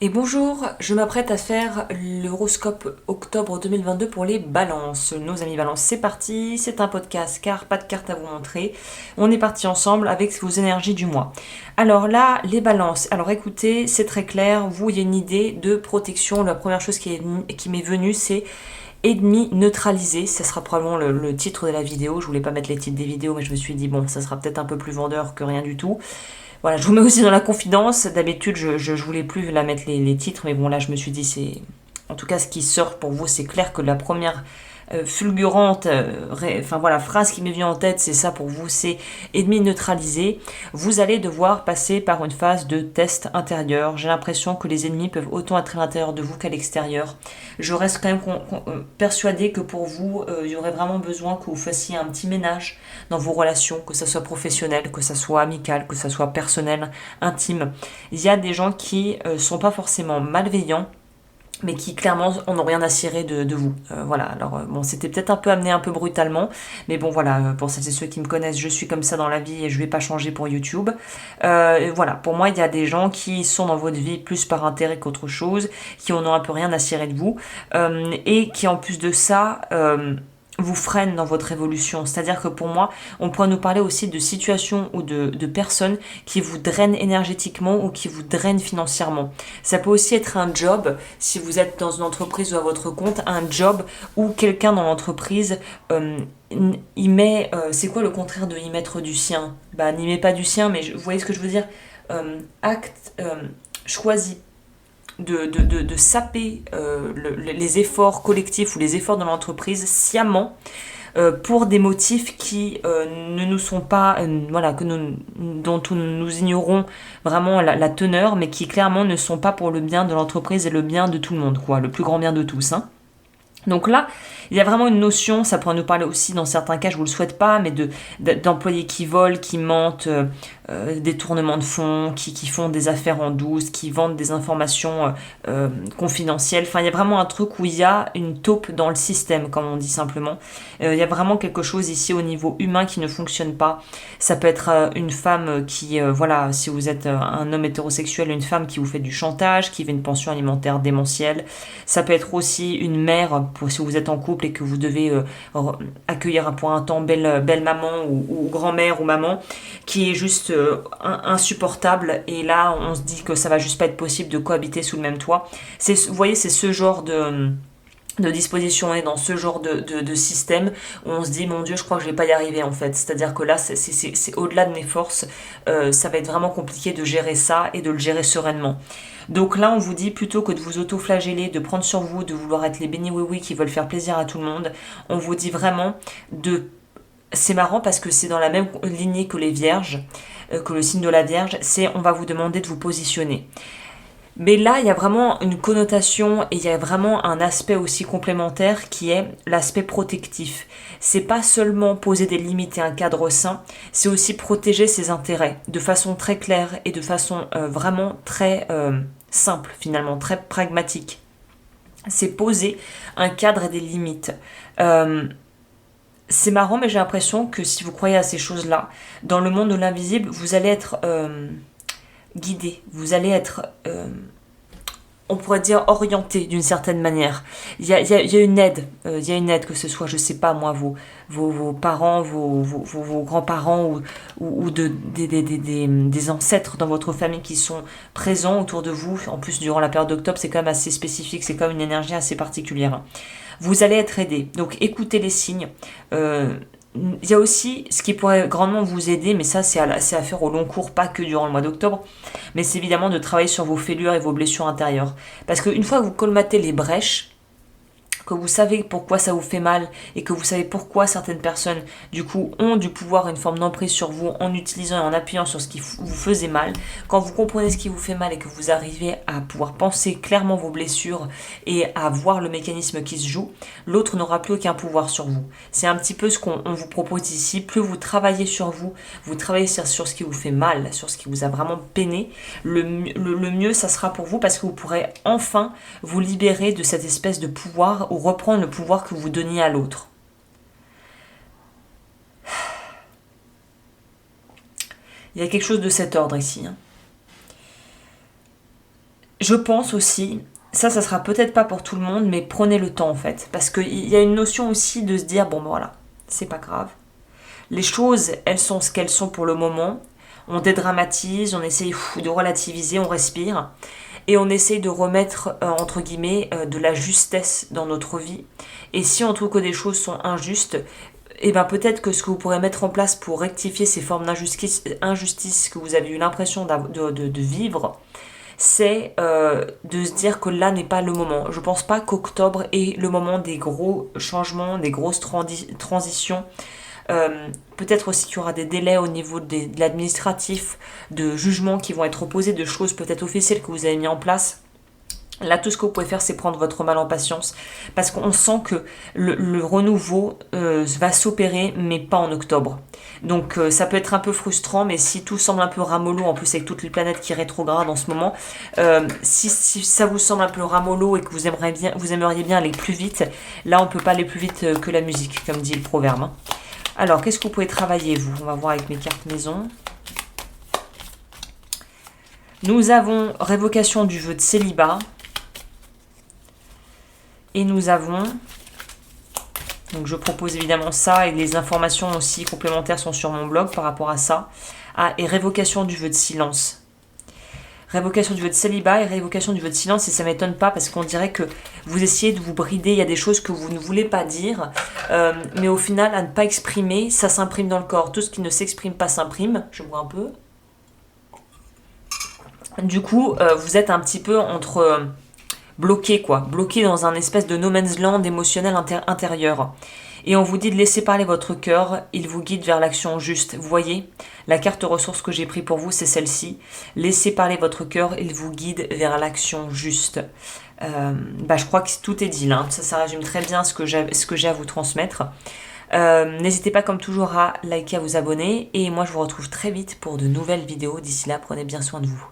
Et bonjour, je m'apprête à faire l'horoscope octobre 2022 pour les balances. Nos amis balances, c'est parti, c'est un podcast car pas de carte à vous montrer. On est parti ensemble avec vos énergies du mois. Alors là, les balances, alors écoutez, c'est très clair, vous, il y a une idée de protection. La première chose qui m'est venue, c'est ennemi neutralisé, ça sera probablement le titre de la vidéo. Je voulais pas mettre les titres des vidéos, mais je me suis dit, bon, ça sera peut-être un peu plus vendeur que rien du tout. Voilà, je vous mets aussi dans la confidence. D'habitude, je voulais plus la mettre les titres, mais bon, là, je me suis dit, c'est. En tout cas, ce qui sort pour vous, c'est clair que la première fulgurante enfin voilà, phrase qui m'est venue en tête, c'est ça pour vous, c'est ennemi neutralisé. Vous allez devoir passer par une phase de test intérieur. J'ai l'impression que les ennemis peuvent autant être à l'intérieur de vous qu'à l'extérieur. Je reste quand même persuadée que pour vous, il y aurait vraiment besoin que vous fassiez un petit ménage dans vos relations, que ça soit professionnel, que ça soit amical, que ça soit personnel, intime. Il y a des gens qui sont pas forcément malveillants, mais qui clairement en ont rien à cirer de vous. Voilà, alors bon, c'était peut-être un peu amené un peu brutalement, mais bon voilà, pour celles et ceux qui me connaissent, je suis comme ça dans la vie et je vais pas changer pour YouTube. Voilà, pour moi, il y a des gens qui sont dans votre vie plus par intérêt qu'autre chose, qui en ont un peu rien à cirer de vous, et qui en plus de ça vous freine dans votre évolution. C'est-à-dire que pour moi, on pourrait nous parler aussi de situations ou de personnes qui vous drainent énergétiquement ou qui vous drainent financièrement. Ça peut aussi être un job, si vous êtes dans une entreprise ou à votre compte, un job où quelqu'un dans l'entreprise y met... c'est quoi le contraire de y mettre du sien? Bah, n'y met pas du sien, mais vous voyez ce que je veux dire. Acte choisi de saper les efforts collectifs ou les efforts de l'entreprise sciemment pour des motifs qui ne nous sont pas, voilà, dont nous ignorons vraiment la teneur, mais qui clairement ne sont pas pour le bien de l'entreprise et le bien de tout le monde, quoi, le plus grand bien de tous, hein. Donc là, il y a vraiment une notion, ça pourrait nous parler aussi dans certains cas, je vous le souhaite pas, mais d'employés qui volent, qui mentent, détournement de fonds, qui font des affaires en douce, qui vendent des informations confidentielles. Enfin, il y a vraiment un truc où il y a une taupe dans le système, comme on dit simplement. Il y a vraiment quelque chose ici au niveau humain qui ne fonctionne pas. Ça peut être une femme qui, voilà, si vous êtes un homme hétérosexuel, une femme qui vous fait du chantage, qui veut une pension alimentaire démentielle. Ça peut être aussi une mère, pour si vous êtes en couple et que vous devez accueillir pour un temps belle maman ou grand-mère ou maman, qui est juste insupportable. Et là, on se dit que ça va juste pas être possible de cohabiter sous le même toit. Vous voyez, c'est ce genre de disposition, on est dans ce genre de système où on se dit mon Dieu, je crois que je vais pas y arriver en fait. C'est-à-dire que là, c'est au-delà de mes forces. Ça va être vraiment compliqué de gérer ça et de le gérer sereinement. Donc là, on vous dit plutôt que de vous auto-flageller, de prendre sur vous, de vouloir être les béni oui-oui qui veulent faire plaisir à tout le monde, on vous dit vraiment de... C'est marrant parce que c'est dans la même lignée que les vierges, que le signe de la Vierge, c'est on va vous demander de vous positionner. Mais là, il y a vraiment une connotation et il y a vraiment un aspect aussi complémentaire qui est l'aspect protectif. C'est pas seulement poser des limites et un cadre sain, c'est aussi protéger ses intérêts de façon très claire et de façon vraiment très simple finalement, très pragmatique. C'est poser un cadre et des limites. Euh, c'est marrant, mais j'ai l'impression que si vous croyez à ces choses-là, dans le monde de l'invisible, vous allez être guidé, vous allez être on pourrait dire orienté d'une certaine manière. Il y a une aide, il y a une aide, que ce soit, je sais pas moi, vos parents, vos grands-parents ou des ancêtres dans votre famille qui sont présents autour de vous. En plus, durant la période d'octobre, c'est quand même assez spécifique, c'est quand même une énergie assez particulière. Vous allez être aidé. Donc écoutez les signes. Il y a aussi ce qui pourrait grandement vous aider, mais ça c'est à faire au long cours, pas que durant le mois d'octobre, mais c'est évidemment de travailler sur vos fêlures et vos blessures intérieures. Parce qu'une fois que vous colmatez les brèches, que vous savez pourquoi ça vous fait mal et que vous savez pourquoi certaines personnes du coup ont du pouvoir, une forme d'emprise sur vous en utilisant et en appuyant sur ce qui vous faisait mal, quand vous comprenez ce qui vous fait mal et que vous arrivez à pouvoir penser clairement vos blessures et à voir le mécanisme qui se joue, l'autre n'aura plus aucun pouvoir sur vous. C'est un petit peu ce qu'on vous propose ici. Plus vous travaillez sur vous, vous travaillez sur ce qui vous fait mal, sur ce qui vous a vraiment peiné, le mieux ça sera pour vous parce que vous pourrez enfin vous libérer de cette espèce de pouvoir ou reprendre le pouvoir que vous donniez à l'autre. Il y a quelque chose de cet ordre ici, hein. Je pense aussi, ça sera peut-être pas pour tout le monde, mais prenez le temps en fait. Parce qu'il y a une notion aussi de se dire, bon ben voilà, c'est pas grave. Les choses, elles sont ce qu'elles sont pour le moment. On dédramatise, on essaye de relativiser, on respire. Et on essaye de remettre, entre guillemets, de la justesse dans notre vie. Et si on trouve que des choses sont injustes, et ben peut-être que ce que vous pourrez mettre en place pour rectifier ces formes d'injustice que vous avez eu l'impression de vivre, c'est de se dire que là n'est pas le moment. Je pense pas qu'octobre est le moment des gros changements, des grosses transitions. Peut-être aussi qu'il y aura des délais au niveau de l'administratif, de jugements qui vont être opposés, de choses peut-être officielles que vous avez mis en place. Là, tout ce que vous pouvez faire, c'est prendre votre mal en patience, parce qu'on sent que le renouveau va s'opérer, mais pas en octobre. Donc ça peut être un peu frustrant, mais si tout semble un peu ramollo, en plus avec toutes les planètes qui rétrogradent en ce moment, si ça vous semble un peu ramollo et que vous aimeriez bien aller plus vite, là on peut pas aller plus vite que la musique, comme dit le proverbe. Hein. Alors, qu'est-ce que vous pouvez travailler, vous? On va voir avec mes cartes maison. Nous avons révocation du vœu de célibat. Et nous avons... Donc, je propose évidemment ça et les informations aussi complémentaires sont sur mon blog par rapport à ça. Ah, et révocation du vœu de silence. Révocation du vœu de célibat et révocation du vœu de silence, et ça ne m'étonne pas parce qu'on dirait que vous essayez de vous brider, il y a des choses que vous ne voulez pas dire, mais au final, à ne pas exprimer, ça s'imprime dans le corps. Tout ce qui ne s'exprime pas s'imprime. Je bois un peu. Du coup, vous êtes un petit peu entre bloqué, quoi. Bloqué dans un espèce de no man's land émotionnel intérieur. Et on vous dit de laisser parler votre cœur, il vous guide vers l'action juste. Vous voyez, la carte ressource que j'ai prise pour vous, c'est celle-ci. Laissez parler votre cœur, il vous guide vers l'action juste. Je crois que tout est dit là. Ça résume très bien ce que j'ai à vous transmettre. N'hésitez pas comme toujours à liker, à vous abonner. Et moi, je vous retrouve très vite pour de nouvelles vidéos. D'ici là, prenez bien soin de vous.